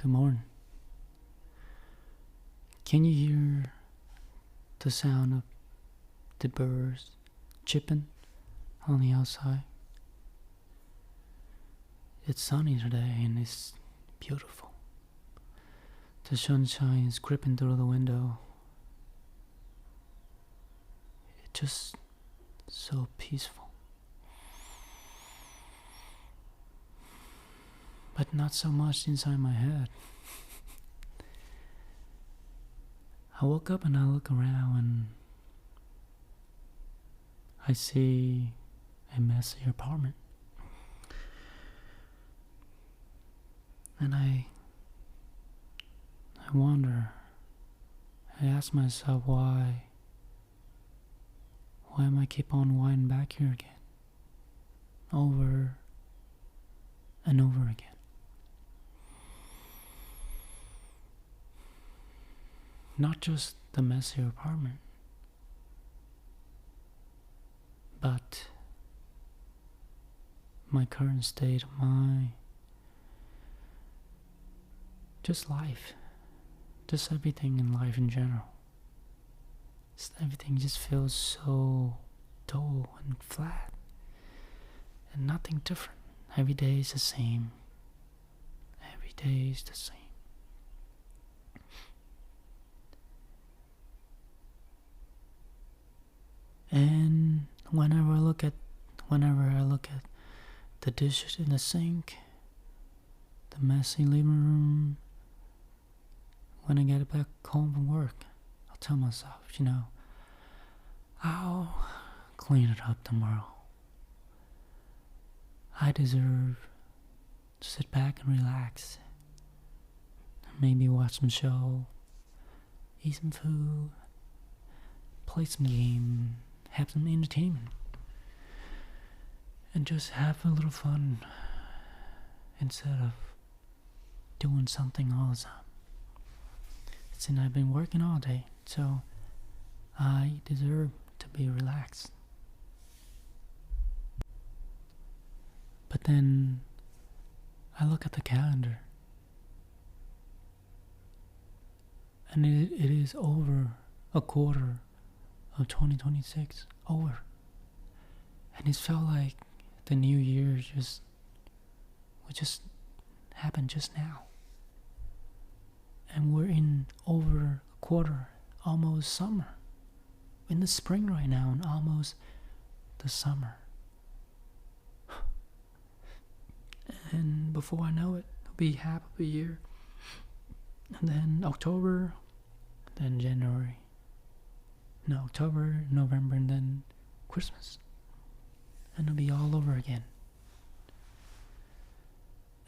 Good morning. Can you hear the sound of the birds chirping on the outside? It's sunny today and it's beautiful. The sunshine is creeping through the window. It's just so peaceful. But not so much inside my head. I woke up and I look around and I see a messy apartment. And I wonder, I ask myself why am I keep on winding back here again? Over and over again. Not just the messy apartment, but my current state of mind, just life, just everything in life in general. Everything just feels so dull and flat and nothing different. Every day is the same. Every day is the same. And whenever I look at the dishes in the sink, the messy living room, when I get back home from work, I'll tell myself, I'll clean it up tomorrow. I deserve to sit back and relax. Maybe watch some show, eat some food, play some game, have some entertainment, and just have a little fun instead of doing something all the time. Since I've been working all day, so I deserve to be relaxed. But then I look at the calendar and it is over a quarter of 2026 over, and it felt like the new year would just happen just now, and we're in over a quarter, almost summer, in the spring right now, and almost the summer, and before I know it, it'll be half of a year, and then October, then January. No, October, November, and then Christmas. And it'll be all over again.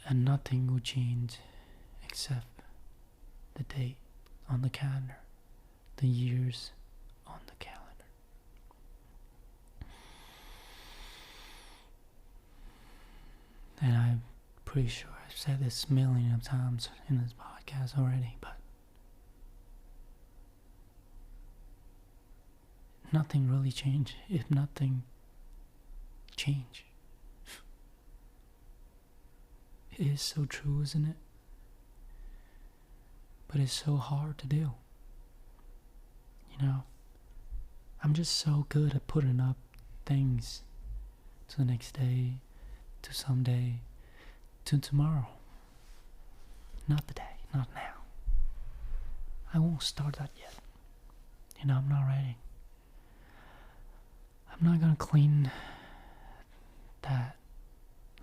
And nothing will change except the date on the calendar, the years on the calendar. And I'm pretty sure I've said this millions of times in this podcast already, but nothing really changed if nothing changed. It is so true, isn't it? But it's so hard to do. I'm just so good at putting up things to the next day, to someday, to tomorrow. Not today, not now. I won't start that yet. I'm not ready. I'm not gonna clean that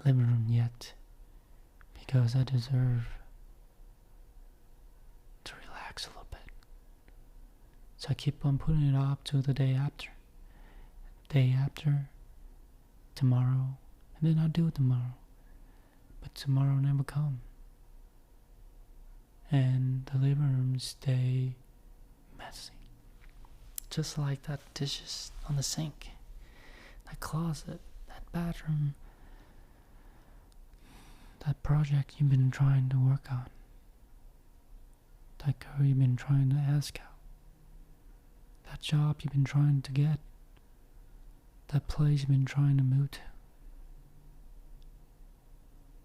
living room yet because I deserve to relax a little bit. So I keep on putting it off to the day after, tomorrow, and then I'll do it tomorrow. But tomorrow never comes, and the living room stay messy, just like that dishes on the sink. That closet, that bathroom, that project you've been trying to work on, that girl you've been trying to ask out, that job you've been trying to get, that place you've been trying to move to,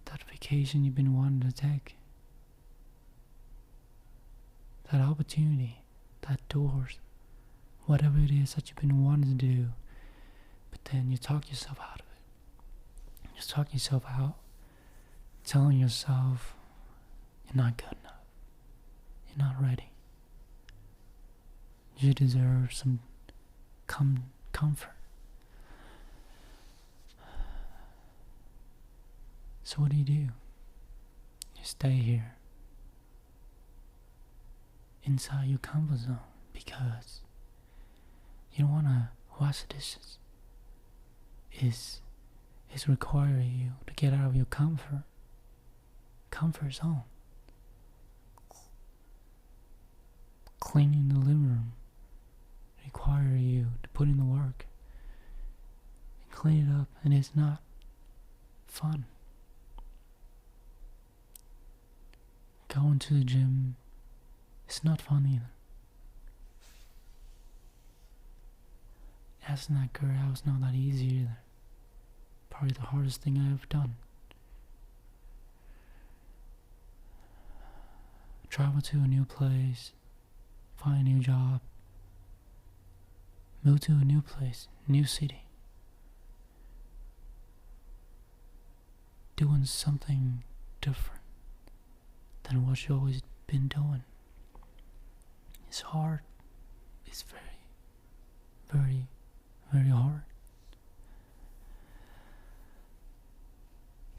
that vacation you've been wanting to take, that opportunity, that doors, whatever it is that you've been wanting to do, but then you talk yourself out of it. You talk yourself out, telling yourself you're not good enough, you're not ready. You deserve some comfort. So what do? You stay here, inside your comfort zone, because you don't want to wash the dishes. It's requiring you to get out of your comfort zone. Cleaning the living room require you to put in the work and clean it up, and it's not fun. Going to the gym, it's not fun either. Asking that girl out was not that easy either. Probably the hardest thing I ever done. Travel to a new place, find a new job, move to a new place, new city. Doing something different than what you've always been doing. It's hard. It's very, very, very hard.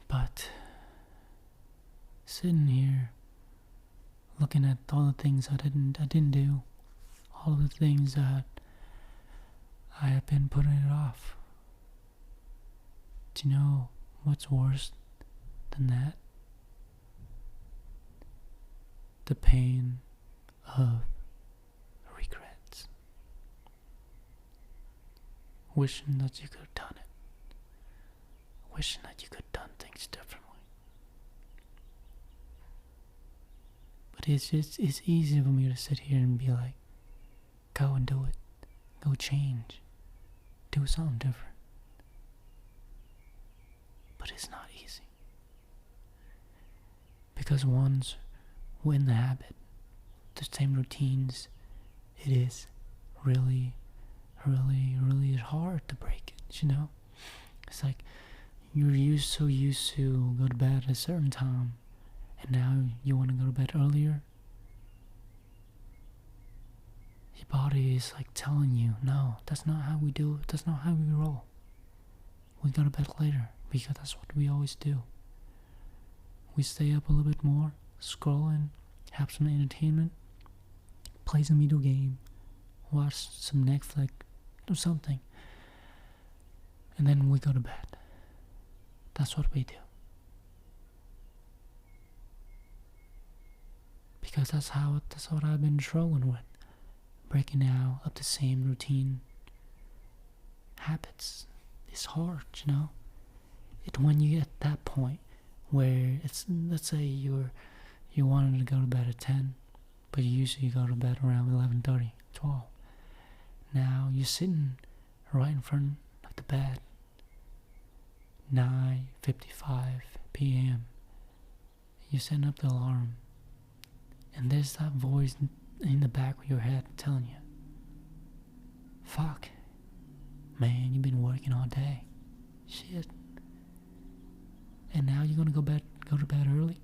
But sitting here, looking at all the things I didn't do, all of the things that I have been putting it off. Do you know what's worse than that? The pain of regrets. Wishing that you could have done it. Wishing that you could have done things differently. But it's easy for me to sit here and be like, go and do it. Go change. Do something different. But it's not easy. Because once we're in the habit, the same routines, it is really, really, really hard to break it, you know? It's like you're so used to go to bed at a certain time, and now you want to go to bed earlier. Your body is like telling you, no, that's not how we do it, that's not how we roll. We go to bed later, because that's what we always do. We stay up a little bit more, scrolling, have some entertainment, play some video game, watch some Netflix or something, and then we go to bed. That's what we do. Because that's what I've been struggling with. Breaking out of the same routine habits. It's hard, you know? When you get at that point where it's, let's say you wanted to go to bed at 10, but you usually go to bed around 11:30, 12. Now you're sitting right in front of the bed, 9:55 p.m. You're setting up the alarm, and there's that voice in the back of your head telling you, fuck, man, you've been working all day, shit, and now you're gonna go to bed early,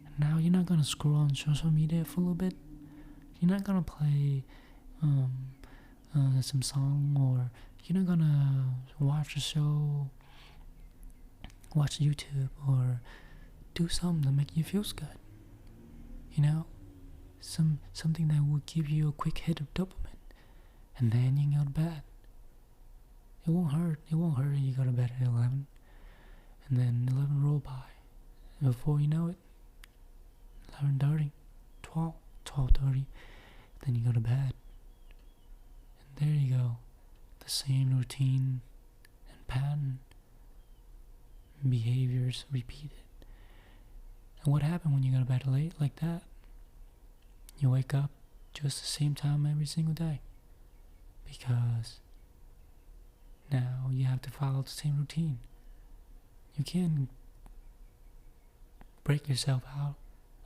and now you're not gonna scroll on social media for a little bit, you're not gonna play some song, or you're not gonna watch a show, watch YouTube, or do something to make you feel good, you know? Something that will give you a quick hit of dopamine, and then you can go to bed. It won't hurt if you go to bed at 11, and then 11 roll by, and before you know it, 11:30, 12, 12:30, then you go to bed, and there you go, the same routine and pattern, and behaviors repeated. And what happened when you go to bed late like that? You wake up just the same time every single day, because now you have to follow the same routine. You can't break yourself out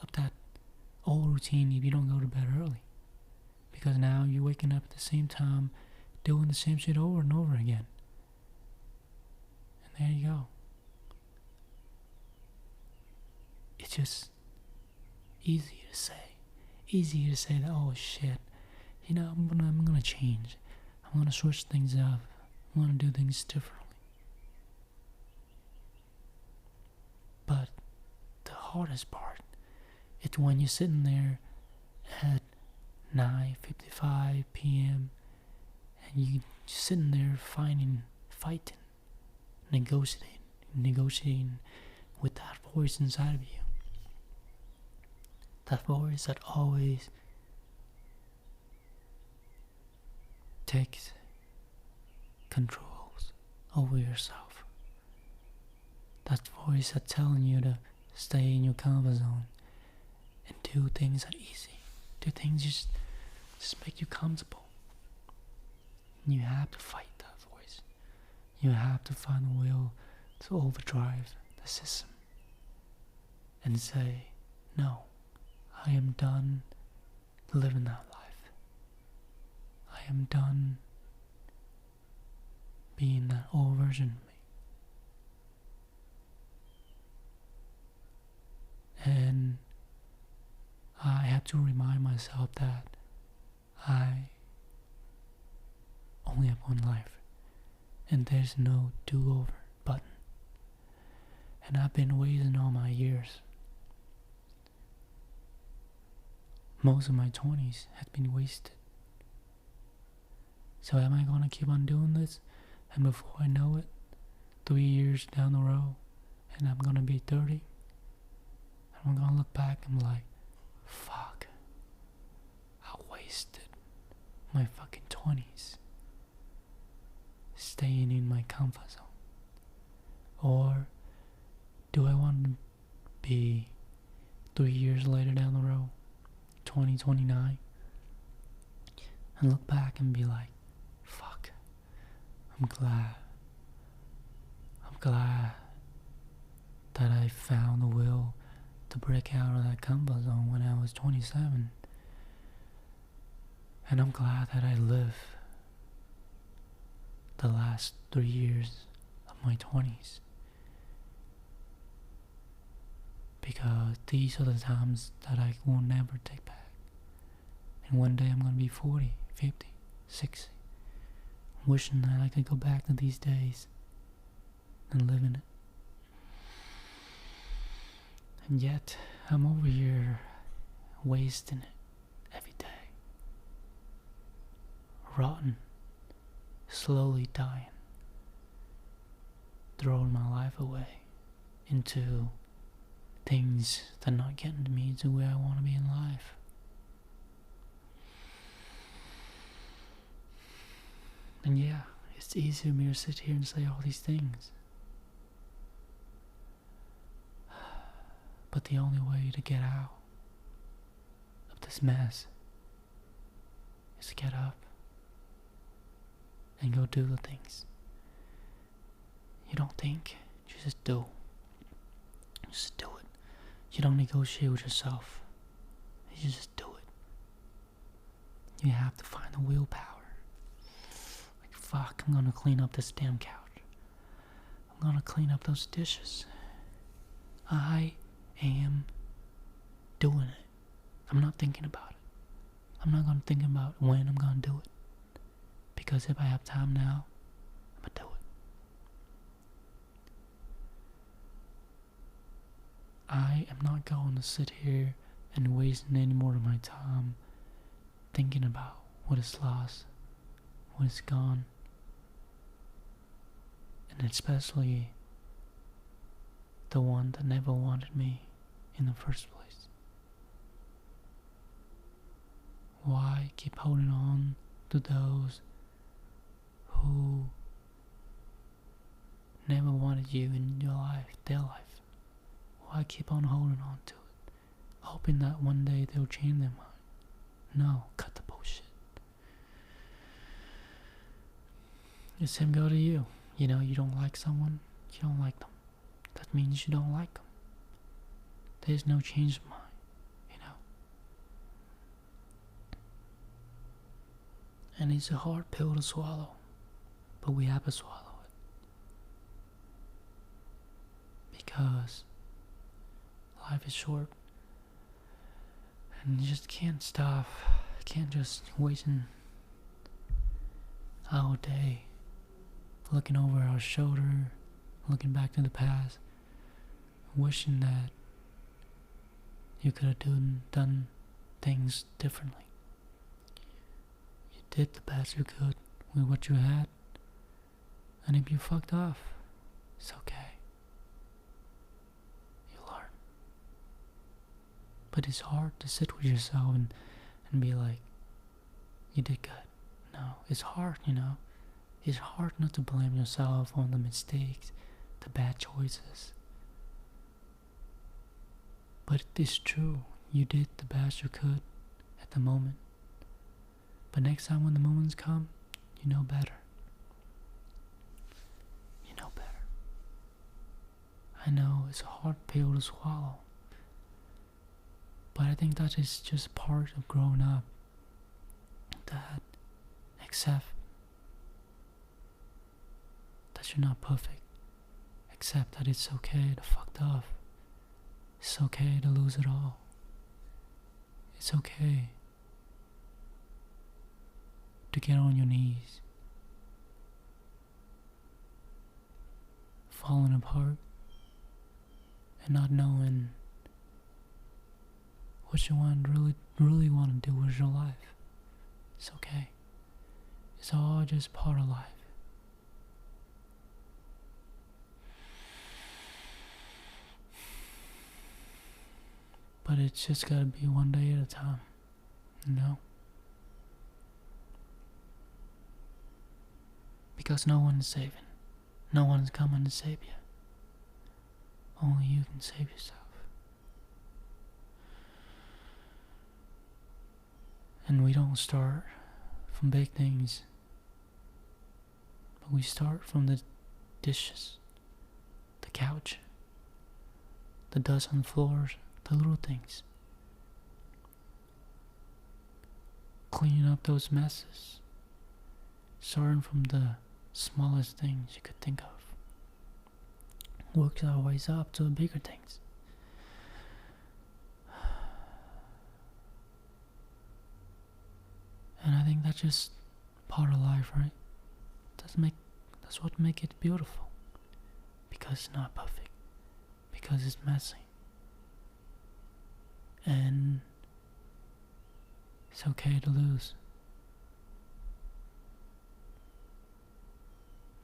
of that old routine if you don't go to bed early. because now you're waking up at the same time, doing the same shit over and over again. And there you go. It's just easier to say that, oh shit, I'm gonna change. I'm gonna switch things up. I'm gonna do things differently. But the hardest part, it's when you're sitting there at 9:55 p.m. and you sitting there fighting, negotiating with that voice inside of you. That voice that always takes controls over yourself. That voice that's telling you to stay in your comfort zone and do things that are easy. Do things just make you comfortable. And you have to fight that voice. You have to find a will to overdrive the system and say, no, I am done living that life. I am done being that old version of me. And I have to remind myself that I only have one life, and there's no do-over button. And I've been wasting all my years. Most of my 20s have been wasted. So am I going to keep on doing this? And before I know it, 3 years down the road, and I'm going to be 30, and I'm going to look back and be like, fuck, I wasted my fucking 20s staying in my comfort zone. Or do I want to be 3 years later down the road, 2029, and look back and be like, fuck, I'm glad that I found the will to break out of that comfort zone when I was 27. And I'm glad that I lived the last 3 years of my 20s. Because these are the times that I will never take back. And one day I'm going to be 40, 50, 60. Wishing that I could go back to these days and live in it. And yet, I'm over here wasting it every day. Rotten, slowly dying. Throwing my life away into things that are not getting me to where I want to be in life. And yeah, it's easy for me to sit here and say all these things. But the only way to get out of this mess is to get up and go do the things. You don't think, you just do. Just do it. You don't negotiate with yourself. You just do it. You have to find the willpower. Like, fuck, I'm gonna clean up this damn couch. I'm gonna clean up those dishes. I am doing it. I'm not thinking about it. I'm not gonna think about when I'm gonna do it. Because if I have time now, I'm gonna do it. I am not going to sit here and waste any more of my time thinking about what is lost, what is gone, and especially the one that never wanted me in the first place. Why keep holding on to those who never wanted you in your life, their life? Why keep on holding on to it, hoping that one day they'll change their mind? No, cut the bullshit. The same go to you. You know, you don't like someone, you don't like them. That means you don't like them. There's no change of mind, you know. And it's a hard pill to swallow, but we have to swallow it. Because life is short, and you just can't stop. Can't just wasting our day looking over our shoulder, looking back to the past, wishing that you could have done things differently. You did the best you could with what you had, and if you fucked off, it's okay. You learn. But it's hard to sit with yourself and be like, you did good. No, it's hard, It's hard not to blame yourself on the mistakes, the bad choices. But it is true, you did the best you could at the moment. But next time when the moments come, you know better. You know better. I know it's a hard pill to swallow. But I think that is just part of growing up. That accept that you're not perfect. Accept that it's okay to fuck up. It's okay to lose it all. It's okay to get on your knees, falling apart, and not knowing what you really want to do with your life. It's okay. It's all just part of life. But it's just gotta be one day at a time, Because no one's saving. No one's coming to save you. Only you can save yourself. And we don't start from big things, but we start from the dishes, the couch, the dust on the floors, the little things. Cleaning up those messes, starting from the smallest things you could think of, works our ways up to the bigger things. And I think that's just part of life, right? That's what makes it beautiful. Because it's not perfect. Because it's messy. And it's okay to lose.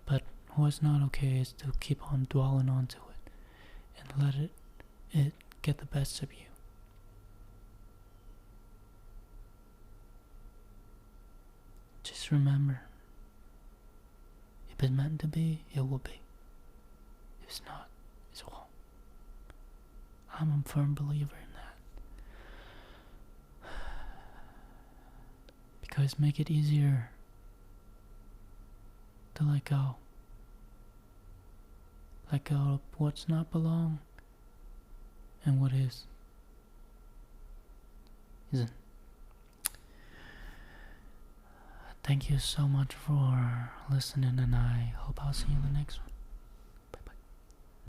But what's not okay is to keep on dwelling onto it and let it get the best of you. Just remember, if it's meant to be, it will be. If it's not, it won't. I'm a firm believer in that. Because make it easier to let go. Let go of what's not belong and what is. Isn't. Thank you so much for listening, and I hope I'll see you in the next one.